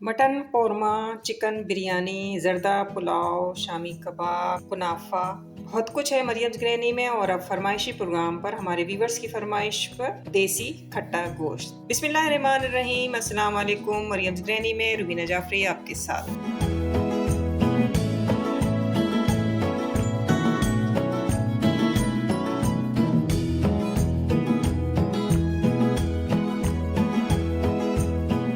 Mutton korma, chicken biryani, ज़र्दा पुलाव, शामी कबाब, कुनाफा, बहुत कुछ है मरियम्स ग्रैनी में। और अब फरमाइशी प्रोग्राम पर हमारे व्यूवर्स की फरमाइश पर देसी खट्टा गोश्त। बिस्मिल्लाहिर्रहमानिर्रहीम, अस्सलाम वालेकुम। मरियम्स ग्रैनी में रुबीना जाफरी आपके साथ।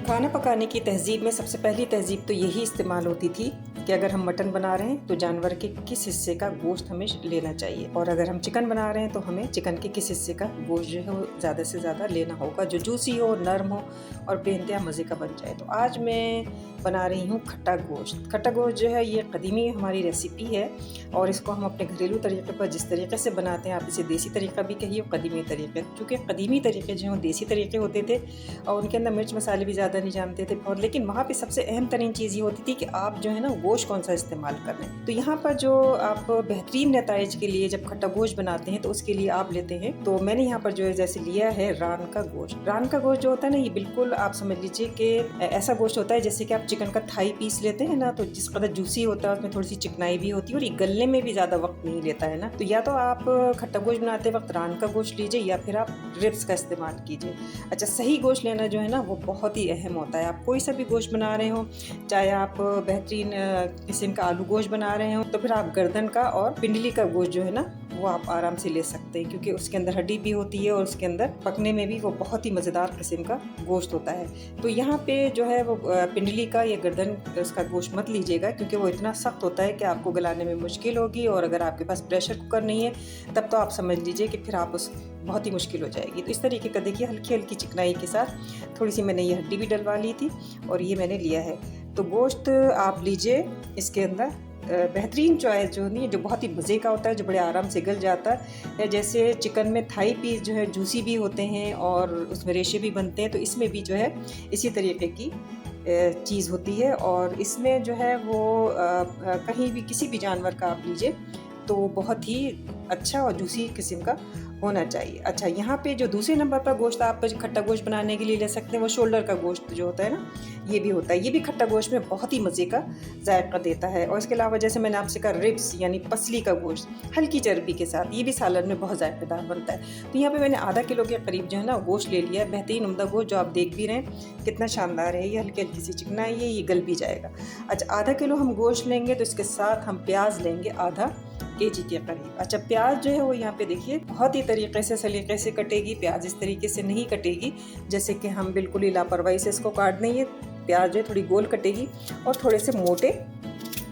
खाना पकाने की तहज़ीब में सबसे पहली तहज़ीब तो यही इस्तेमाल होती थी कि अगर हम मटन बना रहे हैं तो जानवर के किस हिस्से का गोश्त हमें लेना चाहिए, और अगर हम चिकन बना रहे हैं तो हमें चिकन के किस हिस्से का गोश्त जो है वो ज़्यादा से ज़्यादा लेना होगा, जो जूसी हो, नरम हो और बेइंतहा मज़े का बन जाए। तो आज मैं बना रही हूँ खट्टा गोश्त। खट्टा गोश्त जो है ये कदीमी हमारी रेसिपी है और इसको हम अपने घरेलू तरीके पर जिस तरीके से बनाते हैं, आप इसे देसी तरीका भी कहिए, कदीमी तरीके, क्योंकि कदीमी तरीके जो हैं देसी तरीके होते थे और उनके अंदर मिर्च मसाले भी ज़्यादा नहीं जानते थे। और लेकिन वहाँ पे सबसे अहम तरीन चीज़ ये होती थी कि आप जो है ना गोश्त कौन सा इस्तेमाल कर रहे हैं। तो यहाँ पर जो आप बेहतरीन नताइज के लिए जब खट्टा गोश्त बनाते हैं तो उसके लिए आप लेते हैं, तो मैंने यहाँ पर जो है जैसे लिया है रान का गोश्त। रान का गोश्त जो होता है ना, ये बिल्कुल आप समझ लीजिए कि ऐसा गोश्त होता है जैसे कि आप चिकन का थाई पीस लेते हैं ना, तो जिस कदर जूसी होता है उसमें थोड़ी सी चिकनाई भी होती है और ये गलने में भी ज़्यादा वक्त नहीं लेता है ना। तो या तो आप खट्टा गोश्त बनाते वक्त रान का गोश्त लीजिए या फिर आप रिब्स का इस्तेमाल कीजिए। अच्छा, सही गोश्त लेना जो है ना वो बहुत ही अहम होता है। आप कोई सा भी गोश्त बना रहे हो, चाहे आप बेहतरीन किस्म का आलू गोश्त बना रहे हो, तो फिर आप गर्दन का और पिंडली का गोश्त जो है ना वो आप आराम से ले सकते हैं, क्योंकि उसके अंदर हड्डी भी होती है और उसके अंदर पकने में भी वो बहुत ही मज़ेदार किस्म का गोश्त होता है। तो यहाँ पे जो है वो पिंडली का या गर्दन उसका गोश्त मत लीजिएगा, क्योंकि वो इतना सख्त होता है कि आपको गलाने में मुश्किल होगी, और अगर आपके पास प्रेशर कुकर नहीं है तब तो आप समझ लीजिए कि फिर आप उस बहुत ही मुश्किल हो जाएगी। तो इस तरीके का देखिए हल्की हल्की चिकनाई के साथ थोड़ी सी मैंने ये हड्डी भी डलवा ली थी और ये मैंने लिया है। तो गोश्त आप लीजिए, इसके अंदर बेहतरीन चॉइस जो नहीं है, जो बहुत ही मज़े का होता है, जो बड़े आराम से गल जाता है। जैसे चिकन में थाई पीस जो है जूसी भी होते हैं और उसमें रेशे भी बनते हैं, तो इसमें भी जो है इसी तरीके की चीज़ होती है। और इसमें जो है वो कहीं भी किसी भी जानवर का आप लीजिए तो बहुत ही अच्छा और जूसी किस्म का होना चाहिए। अच्छा, यहाँ पे जो दूसरे नंबर पर गोश्त आप खट्टा गोश्त बनाने के लिए ले सकते हैं वो शोल्डर का गोश्त जो होता है ना, ये भी होता है। ये भी खट्टा गोश्त में बहुत ही मज़े का जायका देता है। और इसके अलावा जैसे मैंने आपसे कहा रिब्स यानी पसली का गोश्त हल्की चर्बी के साथ, ये भी सालन में बहुत जायकेदार बनता है। तो यहाँ पे मैंने आधा किलो के करीब जो है ना गोश्त ले लिया है, बेहतरीन उम्दा गोश्त जो आप देख भी रहे हैं कितना शानदार है। ये हल्की हल्की सी चिकनाई है, ये गल भी जाएगा। अच्छा, आधा किलो हम गोश्त लेंगे तो इसके साथ हम प्याज लेंगे आधा केजी के करीब। अच्छा, प्याज जो है वो यहाँ पे देखिए बहुत ही तरीके से सलीके से कटेगी। प्याज इस तरीके से नहीं कटेगी जैसे कि हम बिल्कुल ही लापरवाही से इसको काट देंगे। प्याज जो है थोड़ी गोल कटेगी और थोड़े से मोटे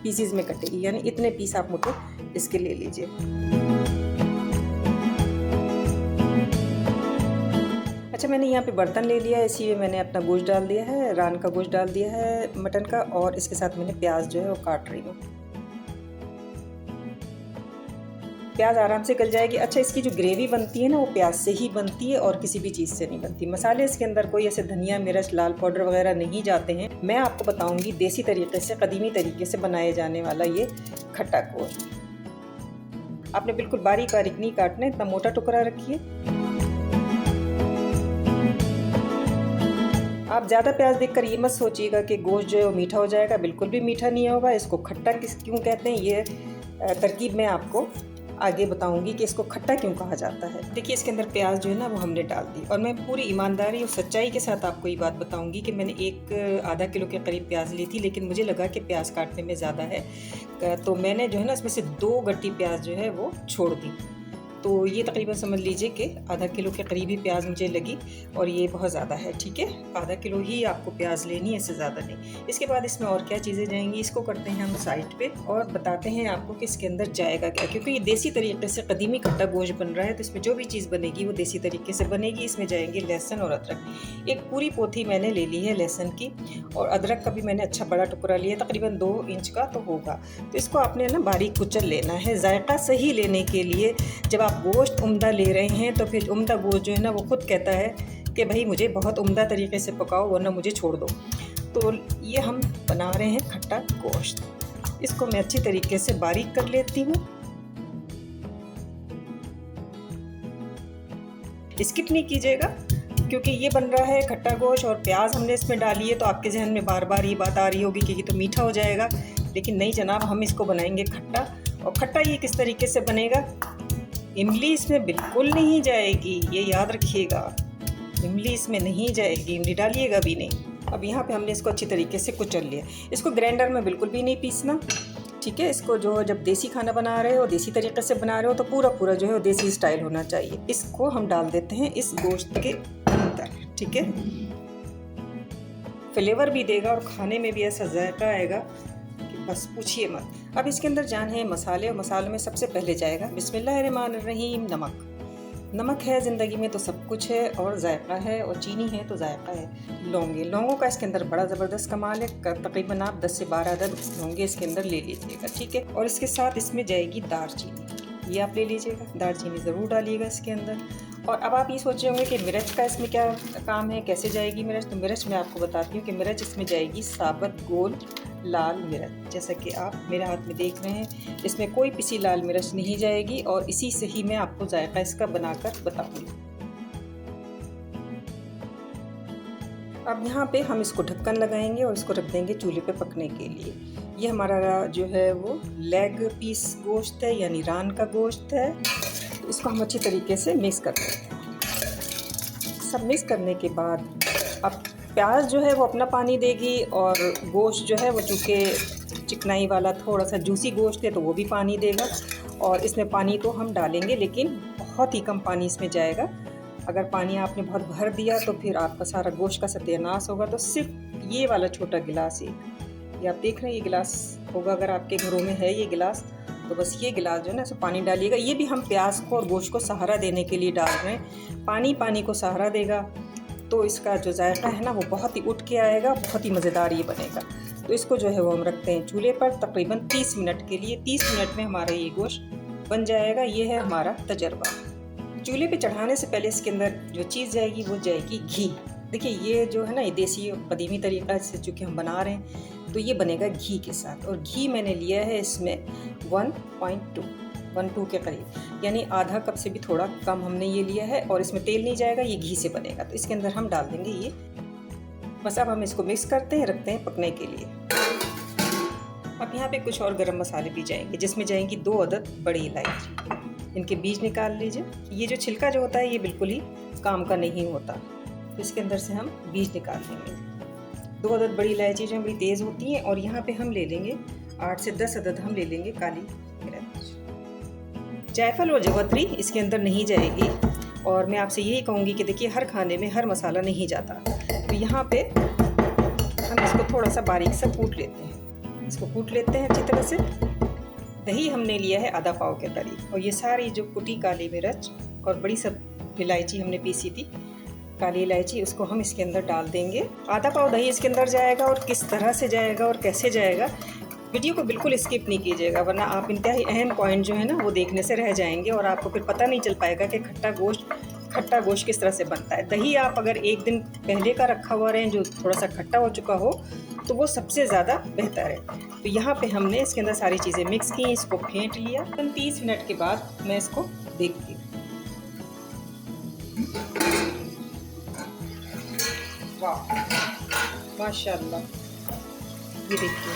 पीसीज में कटेगी, यानी इतने पीस आप मोटे इसके ले लीजिए। अच्छा, मैंने यहाँ पे बर्तन ले लिया है, इसी में मैंने अपना गोश्त डाल दिया है, रान का गोश्त डाल दिया है मटन का, और इसके साथ मैंने प्याज जो है वो काट रही हूँ। प्याज आराम से गल जाएगी। अच्छा, इसकी जो ग्रेवी बनती है ना वो प्याज से ही बनती है और किसी भी चीज़ से नहीं बनती। मसाले इसके अंदर कोई ऐसे धनिया, मिर्च, लाल पाउडर वगैरह नहीं जाते हैं। मैं आपको बताऊंगी देसी तरीके से, कदीमी तरीके से बनाए जाने वाला ये खट्टा गोश्त। आपने बिल्कुल बारीक बारीक नहीं काटना, इतना मोटा टुकड़ा रखिए। आप ज़्यादा प्याज देखकर ये मत सोचिएगा कि गोश्त जो है वो मीठा हो जाएगा, बिल्कुल भी मीठा नहीं होगा। इसको खट्टा क्यों कहते हैं, ये तरकीब मैं आपको आगे बताऊंगी कि इसको खट्टा क्यों कहा जाता है। देखिए, इसके अंदर प्याज जो है ना वो हमने डाल दी, और मैं पूरी ईमानदारी और सच्चाई के साथ आपको ये बात बताऊंगी कि मैंने आधा किलो के करीब प्याज ली थी, लेकिन मुझे लगा कि प्याज काटने में ज़्यादा है तो मैंने जो है ना इसमें से 2 गट्टी प्याज जो है वो छोड़ दी। तो ये तकरीबन समझ लीजिए कि आधा किलो के करीब ही प्याज मुझे लगी, और ये बहुत ज़्यादा है। ठीक है, आधा किलो ही आपको प्याज लेनी है, इससे ज़्यादा नहीं। इसके बाद इसमें और क्या चीज़ें जाएंगी, इसको करते हैं हम साइड पे और बताते हैं आपको कि इसके अंदर जाएगा क्या, क्योंकि ये देसी तरीके से कदीमी खट्टा गोश्त बन रहा है, तो इसमें जो भी चीज़ बनेगी वो देसी तरीके से बनेगी। इसमें जाएंगे लहसुन और अदरक। एक पूरी पोथी मैंने ले ली है लहसुन की, और अदरक का भी मैंने अच्छा बड़ा टुकड़ा लिया, तकरीबन 2 इंच का तो होगा। तो इसको आपने ना बारीक कुचल लेना है। जायका सही लेने के लिए जब आप गोश्त उम्दा ले रहे हैं तो फिर उम्दा गोश्त जो है ना वो खुद कहता है कि भाई मुझे बहुत उम्दा तरीके से पकाओ वरना मुझे छोड़ दो। तो ये हम बना रहे हैं खट्टा गोश्त, इसको मैं अच्छी तरीके से बारीक कर लेती हूँ। स्किप नहीं कीजिएगा, क्योंकि ये बन रहा है खट्टा गोश्त और प्याज हमने इसमें डाली है, तो आपके जहन में बार बार ये बात आ रही होगी कि ये तो मीठा हो जाएगा, लेकिन नहीं जनाब, हम इसको बनाएंगे खट्टा। और खट्टा ये किस तरीके से बनेगा, इमली इसमें बिल्कुल नहीं जाएगी, ये याद रखिएगा, इमली इसमें नहीं जाएगी, इमली डालिएगा भी नहीं। अब यहाँ पे हमने इसको अच्छी तरीके से कुचल लिया। इसको ग्राइंडर में बिल्कुल भी नहीं पीसना, ठीक है। इसको जो जब देसी खाना बना रहे हो, देसी तरीके से बना रहे हो, तो पूरा पूरा जो है वो देसी स्टाइल होना चाहिए। इसको हम डाल देते हैं इस गोश्त के अंदर, ठीक है। फ्लेवर भी देगा और खाने में भी ऐसा जायका आएगा कि बस पूछिए मत। अब इसके अंदर जान है मसाले, और मसालों में सबसे पहले जाएगा बिस्मिल्लाहिर्रहमानिर्रहीम नमक। नमक है ज़िंदगी में तो सब कुछ है, और जायका है, और चीनी है तो जायका है। लौंगे, लौंगों का इसके अंदर बड़ा ज़बरदस्त कमाल है। तकरीबन आप 10 से 12 अदद लौंगे इसके अंदर ले लीजिएगा, ठीक है। और इसके साथ इसमें जाएगी दालचीनी, ये आप ले लीजिएगा, दालचीनी ज़रूर डालिएगा इसके अंदर। और अब आप ये सोच रहे होंगे कि मिर्च का इसमें क्या काम है, कैसे जाएगी मिर्च। तो मिर्च मैं आपको बताती हूँ कि मिर्च इसमें जाएगी साबुत गोल लाल मिर्च, जैसा कि आप मेरे हाथ में देख रहे हैं। इसमें कोई पिसी लाल मिर्च नहीं जाएगी, और इसी से ही मैं आपको जायका इसका बनाकर बताऊंगी। अब यहाँ पे हम इसको ढक्कन लगाएंगे और इसको रख देंगे चूल्हे पे पकने के लिए। ये हमारा जो है वो लेग पीस गोश्त है, यानी रान का गोश्त है। इसको हम अच्छी तरीके से मिक्स कर देते हैं। सब मिक्स करने के बाद अब प्याज जो है वो अपना पानी देगी, और गोश्त जो है वो चूँकि चिकनाई वाला थोड़ा सा जूसी गोश्त है तो वो भी पानी देगा। और इसमें पानी तो हम डालेंगे, लेकिन बहुत ही कम पानी इसमें जाएगा। अगर पानी आपने बहुत भर दिया तो फिर आपका सारा गोश्त का सत्यानाश होगा। तो सिर्फ ये वाला छोटा गिलास, ये आप देख रहे हैं, ये गिलास होगा, अगर आपके घरों में है ये गिलास, तो बस ये गिलास जो है ना इसमें पानी डालिएगा। ये भी हम प्याज को और गोश्त को सहारा देने के लिए डाल रहे हैं। पानी को सहारा देगा तो इसका जो जायका है ना वो बहुत ही उठ के आएगा, बहुत ही मज़ेदार ये बनेगा। तो इसको जो है वो हम रखते हैं चूल्हे पर तकरीबन 30 मिनट के लिए। 30 मिनट में हमारा ये गोश्त बन जाएगा। ये है हमारा तजर्बा। चूल्हे पे चढ़ाने से पहले इसके अंदर जो चीज़ जाएगी वो जाएगी घी। देखिए ये जो है ना, ये देसी कदीमी तरीका से चूँकि हम बना रहे हैं, तो ये बनेगा घी के साथ। और घी मैंने लिया है इसमें 1.2 के करीब, यानी आधा कप से भी थोड़ा कम हमने ये लिया है। और इसमें तेल नहीं जाएगा, ये घी से बनेगा। तो इसके अंदर हम डाल देंगे ये। बस अब हम इसको मिक्स करते हैं, रखते हैं पकने के लिए। अब यहाँ पे कुछ और गरम मसाले भी जाएंगे, जिसमें जाएंगी 2 अदद बड़ी इलायची। इनके बीज निकाल लीजिए। ये जो छिलका जो होता है ये बिल्कुल ही काम का नहीं होता, तो इसके अंदर से हम बीज निकाल लेंगे। 2 अदद बड़ी इलायची जो बड़ी तेज़ होती हैं। और यहाँ पे हम ले लेंगे 8 से 10 अदद हम ले लेंगे काली मिर्च। जायफल और जवत्री इसके अंदर नहीं जाएगी। और मैं आपसे यही कहूँगी कि देखिए हर खाने में हर मसाला नहीं जाता, तो यहाँ पे हम इसको थोड़ा सा बारीक सा कूट लेते हैं। इसको कूट लेते हैं अच्छी तरह से। दही हमने लिया है आधा पाव के करीब। और ये सारी जो कुटी काली मिर्च और बड़ी सब इलायची हमने पीसी थी, काली इलायची, उसको हम इसके अंदर डाल देंगे। आधा पाव दही इसके अंदर जाएगा। और किस तरह से जाएगा और कैसे जाएगा, वीडियो को बिल्कुल स्किप नहीं कीजिएगा, वरना आप इंतहाई अहम पॉइंट जो है ना वो देखने से रह जाएंगे, और आपको फिर पता नहीं चल पाएगा कि खट्टा गोश्त किस तरह से बनता है। दही आप अगर एक दिन पहले का रखा हुआ रहें जो थोड़ा सा खट्टा हो चुका हो, तो वो सबसे ज़्यादा बेहतर है। तो यहाँ पे हमने इसके अंदर सारी चीज़ें मिक्स की, इसको फेंट लिया। 30 मिनट के बाद मैं इसको देखती हूँ। वाह माशाल्लाह, ये देखिए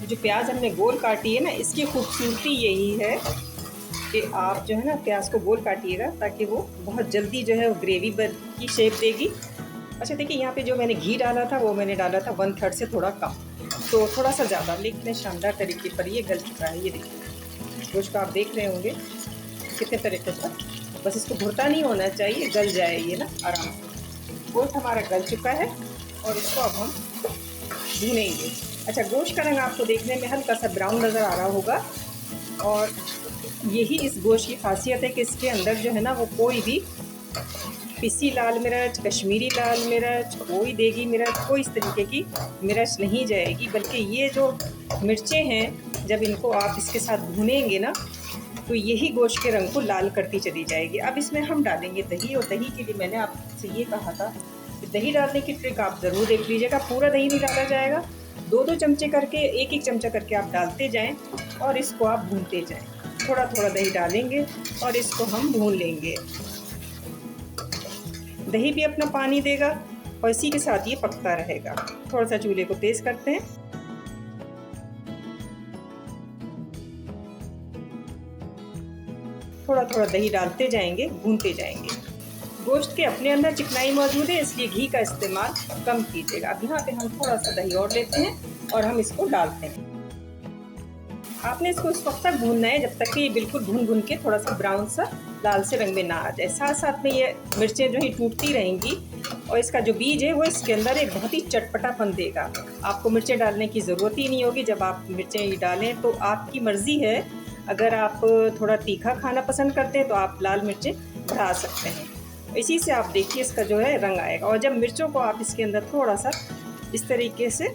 जो प्याज हमने गोल काटी है ना, इसकी खूबसूरती यही है कि आप जो है ना प्याज को गोल काटिएगा, ताकि वो बहुत जल्दी जो है वो ग्रेवी की शेप देगी। अच्छा देखिए यहाँ पे जो मैंने घी डाला था वो मैंने डाला था 1/3 से थोड़ा कम, तो थोड़ा सा ज़्यादा, लेकिन शानदार तरीके पर ये गल चुका है। ये देखिए गोश्त को आप देख रहे होंगे कितने तरीके से, बस इसको भुरता नहीं होना चाहिए, गल जाए ये ना आराम से। गोश्त हमारा गल चुका है और इसको अब हम भूनेंगे। अच्छा गोश्त का रंग आपको देखने में हल्का सा ब्राउन नज़र आ रहा होगा, और यही इस गोश्त की खासियत है कि इसके अंदर जो है ना वो कोई भी पिसी लाल मिर्च, कश्मीरी लाल मिर्च, कोई देगी मिर्च, कोई इस तरीके की मिर्च नहीं जाएगी, बल्कि ये जो मिर्चें हैं जब इनको आप इसके साथ भूनेंगे ना तो यही गोश्त के रंग को लाल करती चली जाएगी। अब इसमें हम डालेंगे दही, और दही के लिए मैंने आपसे ये कहा था कि दही डालने की ट्रिक आप ज़रूर देख लीजिएगा। पूरा दही नहीं डाला जाएगा, 2-2 चमचे करके, 1-1 चमचा करके आप डालते जाएं और इसको आप भूनते जाएं। थोड़ा थोड़ा दही डालेंगे और इसको हम भून लेंगे। दही भी अपना पानी देगा और इसी के साथ ये पकता रहेगा। थोड़ा सा चूल्हे को तेज़ करते हैं। थोड़ा थोड़ा दही डालते जाएंगे, भूनते जाएंगे। गोश्त के अपने अंदर चिकनाई मौजूद है, इसलिए घी का इस्तेमाल कम कीजिएगा। अब यहाँ पे हम थोड़ा सा दही और लेते हैं और हम इसको डालते हैं। आपने इसको उस वक्त तक भूनना है जब तक कि ये बिल्कुल भून भून के थोड़ा सा ब्राउन सा लाल से रंग में ना आ जाए। साथ साथ में ये मिर्चें जो है टूटती रहेंगी और इसका जो बीज है वो इसके अंदर एक बहुत ही चटपटापन देगा। आपको मिर्चें डालने की ज़रूरत ही नहीं होगी। जब आप मिर्चें डालें तो आपकी मर्ज़ी है, अगर आप थोड़ा तीखा खाना पसंद करते हैं तो आप लाल मिर्चें बढ़ा सकते हैं। इसी से आप देखिए इसका जो है रंग आएगा। और जब मिर्चों को आप इसके अंदर थोड़ा सा इस तरीके से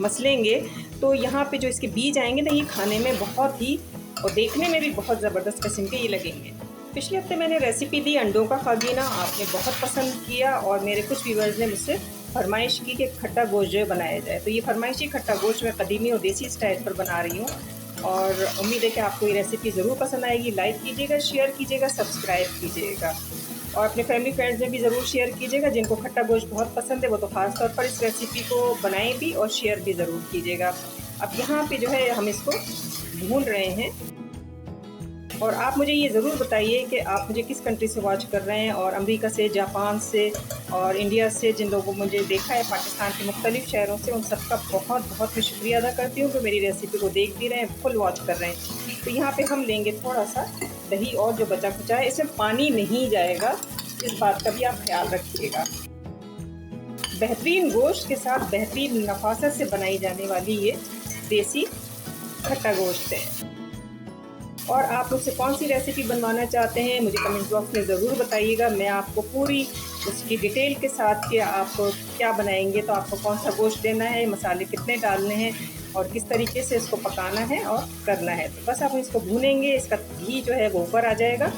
मसलेंगे तो यहाँ पे जो इसके बीज आएंगे ना, ये खाने में बहुत ही और देखने में भी बहुत ज़बरदस्त किस्म के ये लगेंगे। पिछले हफ्ते मैंने रेसिपी दी अंडों का खागीना, आपने बहुत पसंद किया और मेरे कुछ व्यूअर्स ने मुझसे फरमाइश की कि खट्टा गोश्त जो है बनाया जाए। तो ये फरमाइशी खट्टा गोश्त मैं कदीमी और देसी स्टाइल पर बना रही हूँ और उम्मीद है कि आपको ये रेसिपी ज़रूर पसंद आएगी। लाइक कीजिएगा, शेयर कीजिएगा, सब्सक्राइब कीजिएगा और अपने फैमिली फ्रेंड्स में भी ज़रूर शेयर कीजिएगा। जिनको खट्टा गोश्त बहुत पसंद है वो तो ख़ास तौर पर इस रेसिपी को बनाएं भी और शेयर भी ज़रूर कीजिएगा। अब यहाँ पे जो है हम इसको भून रहे हैं और आप मुझे ये ज़रूर बताइए कि आप मुझे किस कंट्री से वॉच कर रहे हैं, और अमेरिका से, जापान से और इंडिया से जिन लोगों ने मुझे देखा है, पाकिस्तान के मुख्तलिफ़ शहरों से, उन सबका बहुत बहुत मैं शुक्रिया अदा करती हूँ कि मेरी रेसिपी को देख भी रहे हैं, फुल वॉच कर रहे हैं। तो यहाँ पे हम लेंगे थोड़ा सा दही और जो बचा खुचा है, इसमें पानी नहीं जाएगा, इस बात का भी आप ख्याल रखिएगा। बेहतरीन गोश्त के साथ बेहतरीन नफासत से बनाई जाने वाली ये देसी खट्टा गोश्त है। और आप मुझसे कौन सी रेसिपी बनवाना चाहते हैं मुझे कमेंट बॉक्स में ज़रूर बताइएगा। मैं आपको पूरी उसकी डिटेल के साथ कि आप क्या बनाएंगे, तो आपको कौन सा गोश्त लेना है, मसाले कितने डालने हैं और किस तरीके से इसको पकाना है और करना है। तो बस आप इसको भूनेंगे, इसका घी जो है वो ऊपर आ जाएगा।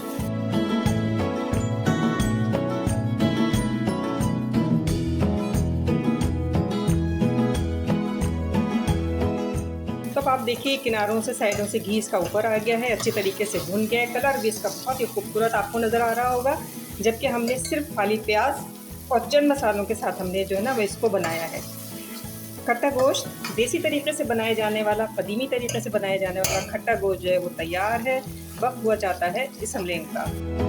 तो आप देखिए किनारों से, साइडों से घी इसका ऊपर आ गया है, अच्छी तरीके से भुन गया है। कलर भी इसका बहुत ही खूबसूरत आपको नज़र आ रहा होगा, जबकि हमने सिर्फ खाली प्याज और चंद मसालों के साथ हमने जो है ना वो इसको बनाया है। खट्टा गोश्त देसी तरीके से बनाए जाने वाला, कदीमी तरीके से बनाए जाने वाला खट्टा गोश्त जो है वो तैयार है। वक्त हुआ चाहता है इस हमले का।